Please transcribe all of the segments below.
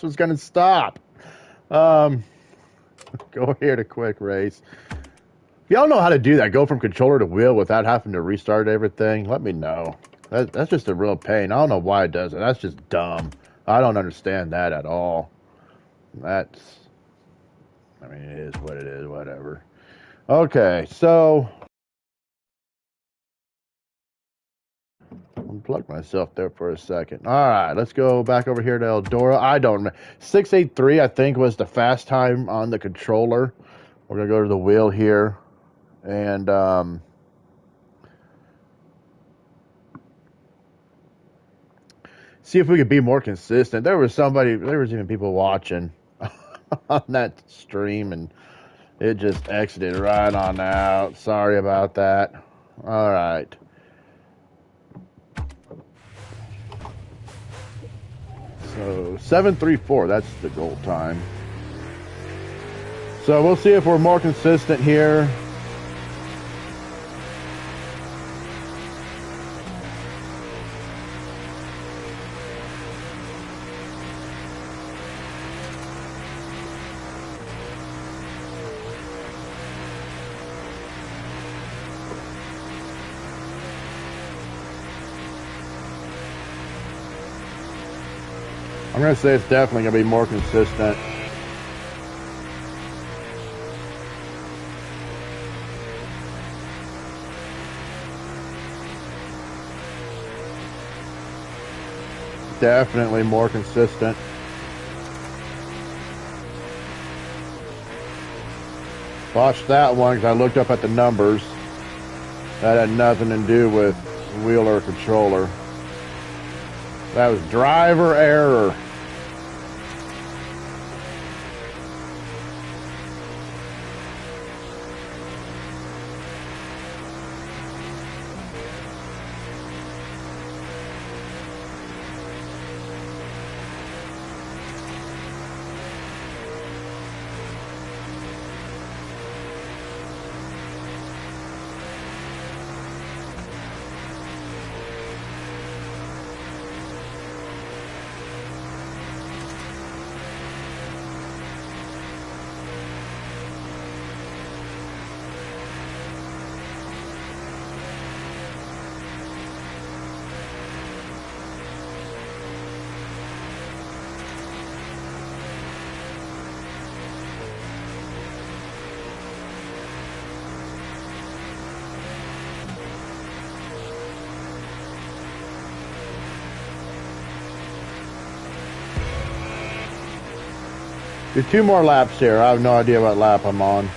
was going to stop. Um, go here to quick race. If y'all know how to do that, go from controller to wheel without having to restart everything, let me know. That's just a real pain. I don't know why it does it. That's just dumb. I don't understand that at all. That's, I mean, it is what it is, whatever. Okay, so unplug myself there for a second. All right, let's go back over here to Eldora. I don't remember. 683, I think, was the fast time on the controller. We're going to go to the wheel here. And see if we could be more consistent. There was even people watching on that stream, and it just exited right on out. Sorry about that. All right. So 734, that's the goal time. So we'll see if we're more consistent here. I'm going to say it's definitely going to be more consistent. Definitely more consistent. Watched that one because I looked up at the numbers. That had nothing to do with wheel or controller. That was driver error. Do 2 more laps here. I have no idea what lap I'm on.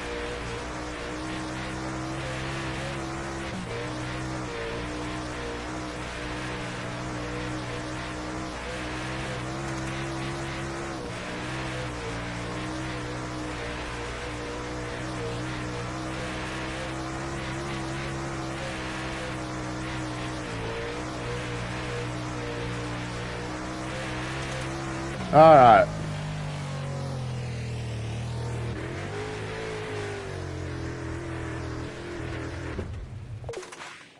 All right.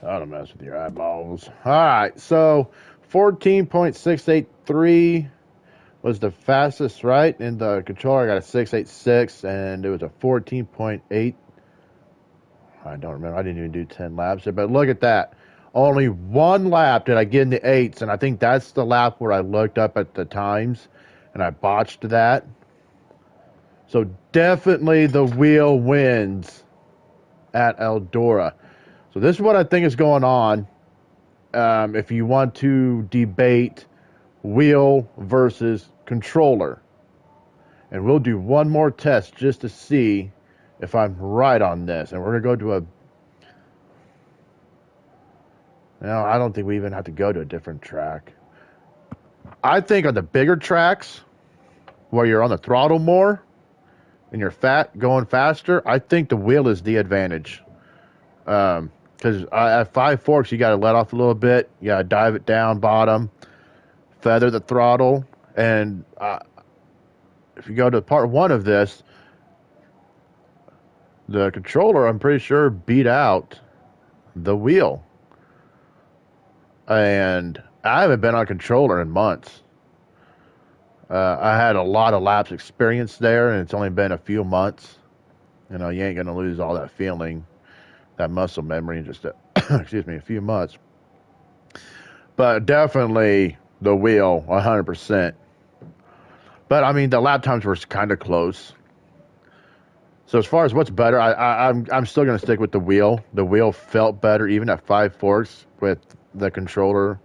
I don't mess with your eyeballs. All right, so 14.683 was the fastest, right? In the controller, I got a 686, and it was a 14.8. I don't remember. I didn't even do 10 laps there, but look at that. Only one lap did I get in the eights, and I think that's the lap where I looked up at the times, and I botched that. So definitely the wheel wins at Eldora. So this is what I think is going on. If you want to debate wheel versus controller. And we'll do one more test just to see if I'm right on this. And we're going to go to I don't think we even have to go to a different track. I think on the bigger tracks, where you're on the throttle more, and you're going faster, I think the wheel is the advantage. Because at Five Forks, you got to let off a little bit. You got to dive it down bottom, feather the throttle. And if you go to part one of this, the controller, I'm pretty sure, beat out the wheel. And I haven't been on controller in months. I had a lot of laps experience there, and it's only been a few months. You know, you ain't gonna lose all that feeling, that muscle memory in just a, excuse me, a few months. But definitely the wheel, 100%. But I mean, the lap times were kind of close. So as far as what's better, I'm still gonna stick with the wheel. The wheel felt better even at Five Forks with the controller.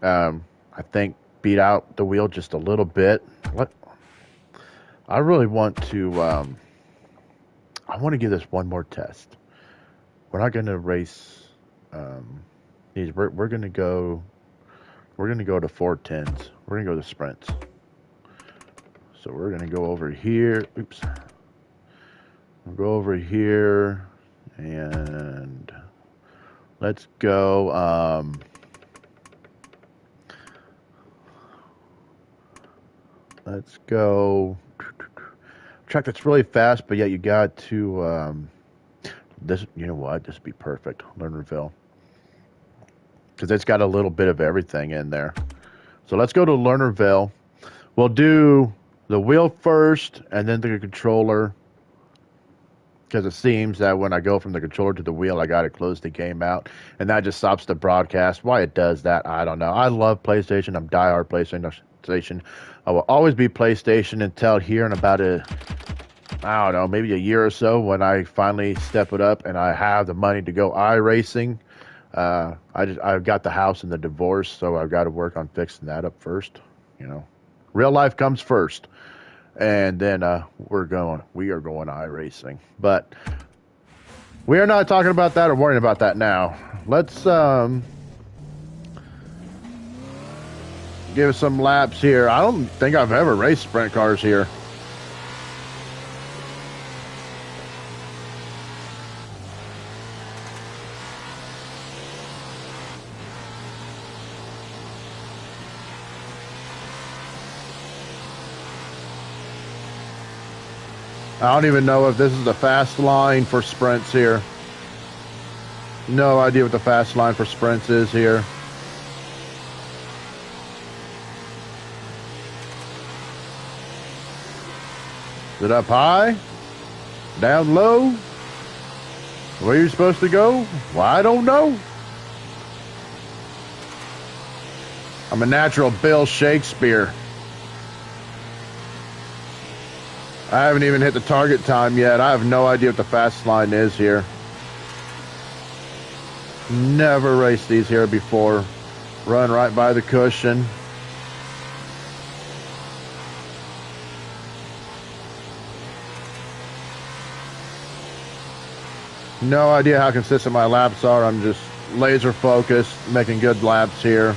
I think beat out the wheel just a little bit. What I really want to, I want to give this one more test. We're not gonna race these. We're gonna go. We're gonna go to 410s. We're gonna go to sprints. So we're gonna go over here. Oops. We'll go over here and let's go. Let's go. Track that's really fast, but yet you got to. This, you know what? This would be perfect. Lernerville, because it's got a little bit of everything in there. So let's go to Lernerville. We'll do the wheel first, and then the controller. Because it seems that when I go from the controller to the wheel, I got to close the game out, and that just stops the broadcast. Why it does that, I don't know. I love PlayStation. I'm diehard PlayStation. I will always be PlayStation until here in about I don't know, maybe a year or so when I finally step it up and I have the money to go iRacing. I've got the house and the divorce, so I've got to work on fixing that up first. You know, real life comes first. And then we are going iRacing. But we are not talking about that or worrying about that now. Let's give us some laps here. I don't think I've ever raced sprint cars here. I don't even know if this is the fast line for sprints here. No idea what the fast line for sprints is here. Is it up high? Down low? Where are you supposed to go? Well, I don't know. I'm a natural Bill Shakespeare. I haven't even hit the target time yet. I have no idea what the fast line is here. Never raced these here before. Run right by the cushion. No idea how consistent my laps are. I'm just laser focused, making good laps here.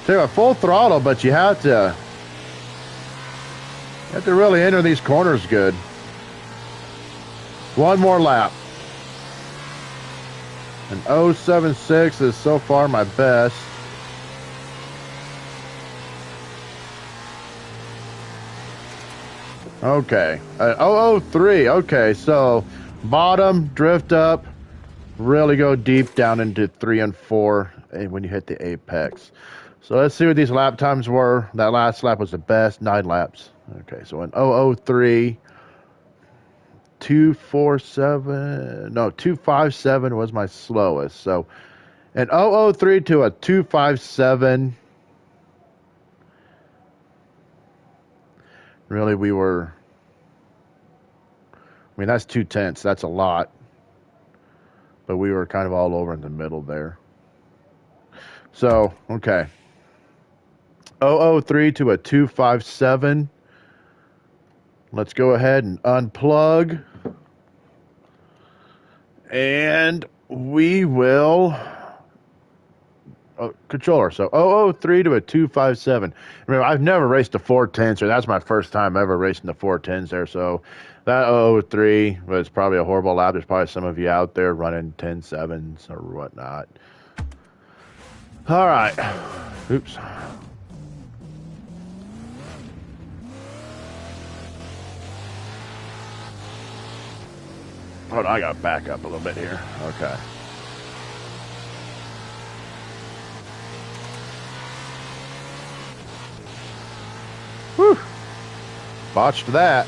So a full throttle, but you have to really enter these corners good. One more lap. An 0.76 is so far my best. Okay. 0.03. Okay, so bottom, drift up, really go deep down into 3 and 4 when you hit the apex. So let's see what these lap times were. That last lap was the best, 9 laps. Okay, so an 0.03, 247, no, 257 was my slowest. So an 0.03 to a 257. Really, we were, I mean, that's 2/10. That's a lot. But we were kind of all over in the middle there. So, okay. 0.03 to a 257. Let's go ahead and unplug. And we will controller. So 0.03 to a 257. Remember, I've never raced a 410, so that's my first time ever racing the 410s there. So that 0.03 was probably a horrible lap. There's probably some of you out there running 10.7s or whatnot. All right. Oops. Hold on, I gotta back up a little bit here. Okay. Whew. Botched that.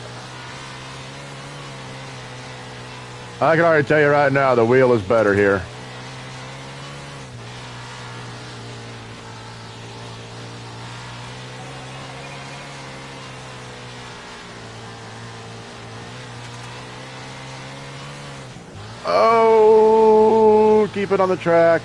I can already tell you right now, the wheel is better here. Oh, keep it on the track.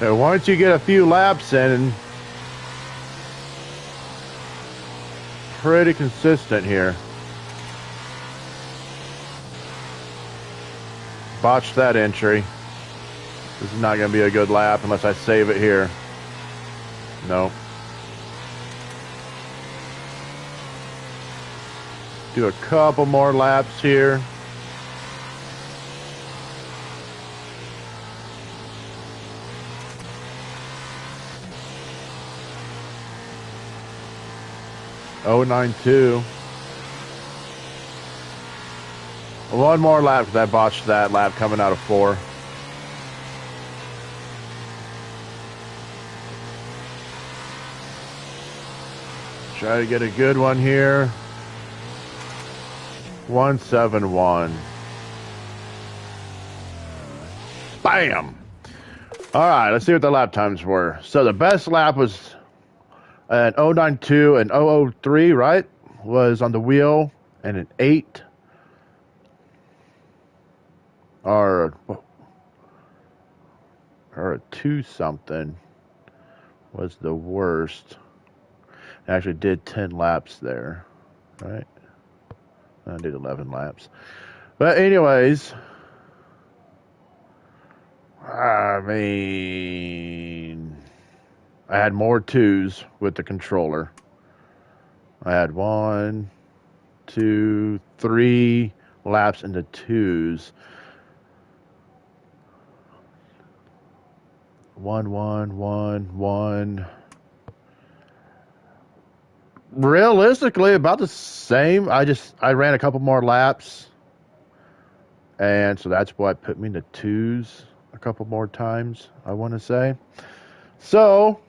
And once you get a few laps in, pretty consistent here. Botched that entry. This is not going to be a good lap unless I save it here. No. Do a couple more laps here. Oh, 9.2. One more lap because I botched that lap coming out of 4. Try to get a good one here. 171. Bam! All right, let's see what the lap times were. So the best lap was an 092 and 003, right? Was on the wheel, and an 8 or a 2 something was the worst. I actually did 10 laps there, right? I did 11 laps. But anyways, I mean, I had more 2s with the controller. I had 1, 2, 3 laps in the 2s. 1, 1, 1, 1. Realistically, about the same. I ran a couple more laps, and so that's what put me in the 2s a couple more times, I want to say. So,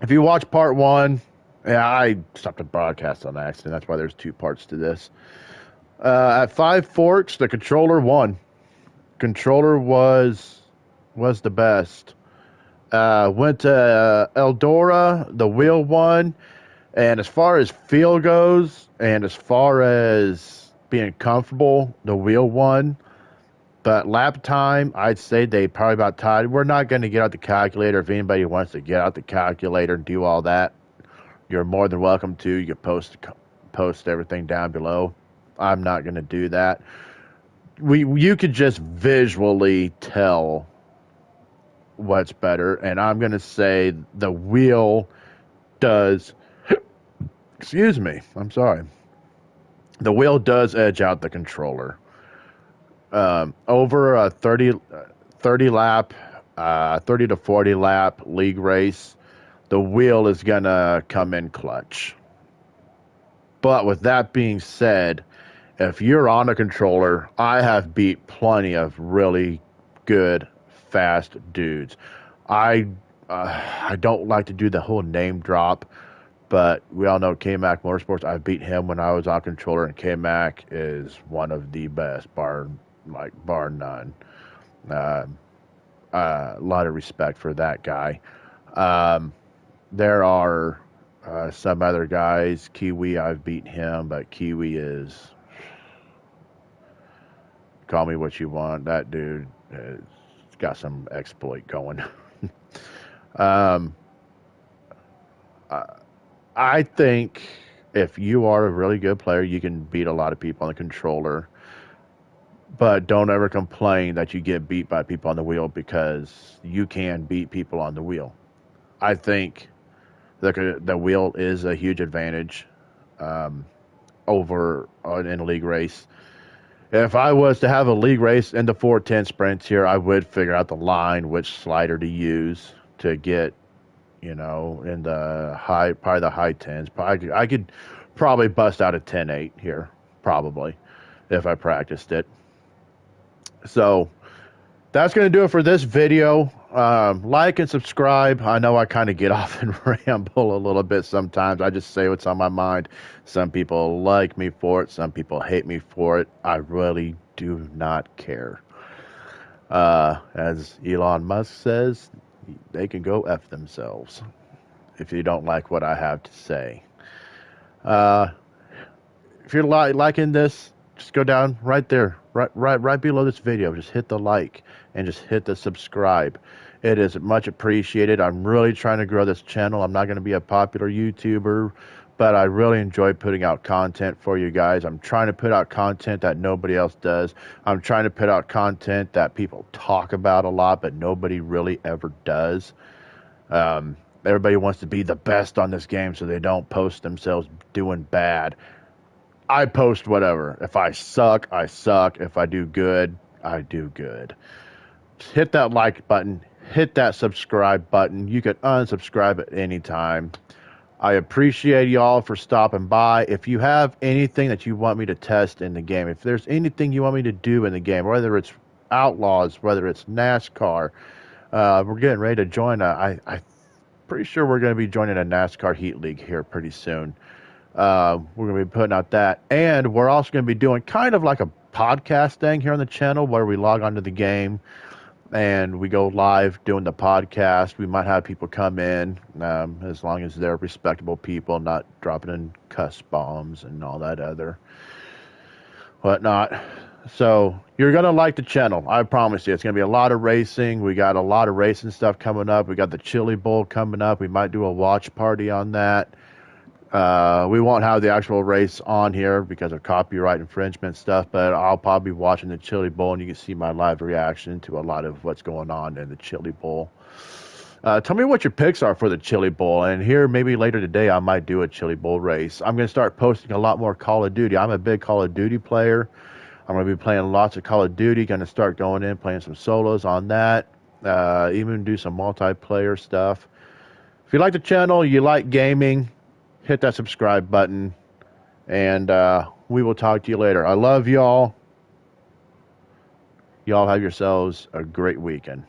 if you watch part 1, yeah, I stopped the broadcast on accident. That's why there's 2 parts to this. At 5 Forks, the controller won. Controller was the best. Went to Eldora, the wheel won. And as far as feel goes, and as far as being comfortable, the wheel won. But lap time, I'd say they probably about tied. We're not going to get out the calculator. If anybody wants to get out the calculator and do all that, you're more than welcome to. You can post everything down below. I'm not going to do that. You could just visually tell what's better, and I'm going to say the wheel does. Excuse me. I'm sorry. The wheel does edge out the controller. Over a 30 lap, 30 to 40 lap league race, the wheel is going to come in clutch. But with that being said, if you're on a controller, I have beat plenty of really good, fast dudes. I don't like to do the whole name drop, but we all know K-Mac Motorsports. I beat him when I was on controller, and K-Mac is one of the best, bar none. A lot of respect for that guy. There are some other guys. Kiwi, I've beat him, but Kiwi is, call me what you want. That dude is It's got some exploit going. um, I think if you are a really good player, you can beat a lot of people on the controller. But don't ever complain that you get beat by people on the wheel, because you can beat people on the wheel. I think the wheel is a huge advantage um, over in a league race. If I was to have a league race in the 410 sprints here, I would figure out the line, which slider to use to get, in the probably the high tens. I could probably bust out a 10-8 here, probably, if I practiced it. So that's going to do it for this video. Like and subscribe. I know I kind of get off and ramble a little bit sometimes. I just say what's on my mind. Some people like me for it. Some people hate me for it. I really do not care. As Elon Musk says, they can go F themselves if you don't like what I have to say. If you're liking this, just go down right there, right below this video. Just hit the like and just hit the subscribe. It is much appreciated. I'm really trying to grow this channel. I'm not going to be a popular YouTuber, but I really enjoy putting out content for you guys. I'm trying to put out content that nobody else does. I'm trying to put out content that people talk about a lot, but nobody really ever does. Everybody wants to be the best on this game, so they don't post themselves doing bad. I post whatever. If I suck, I suck. If I do good, I do good. Just hit that like button. Hit that subscribe button. You can unsubscribe at any time. I appreciate y'all for stopping by. If you have anything that you want me to test in the game, if there's anything you want me to do in the game, whether it's Outlaws, whether it's NASCAR, we're getting ready to join I'm pretty sure we're going to be joining a NASCAR Heat League here pretty soon. We're going to be putting out that. And we're also going to be doing kind of like a podcast thing here on the channel where we log onto the game and we go live doing the podcast. We might have people come in as long as they're respectable people, not dropping in cuss bombs and all that other whatnot. So you're going to like the channel. I promise you. It's going to be a lot of racing. We got a lot of racing stuff coming up. We got the Chili Bowl coming up. We might do a watch party on that. We won't have the actual race on here because of copyright infringement stuff, but I'll probably be watching the Chili Bowl, and you can see my live reaction to a lot of what's going on in the Chili Bowl. Tell me what your picks are for the Chili Bowl, and here maybe later today I might do a Chili Bowl race. I'm going to start posting a lot more Call of Duty. I'm a big Call of Duty player. I'm going to be playing lots of Call of Duty, going to start going in, playing some solos on that, even do some multiplayer stuff. If you like the channel, you like gaming, hit that subscribe button, and we will talk to you later. I love y'all. Y'all have yourselves a great weekend.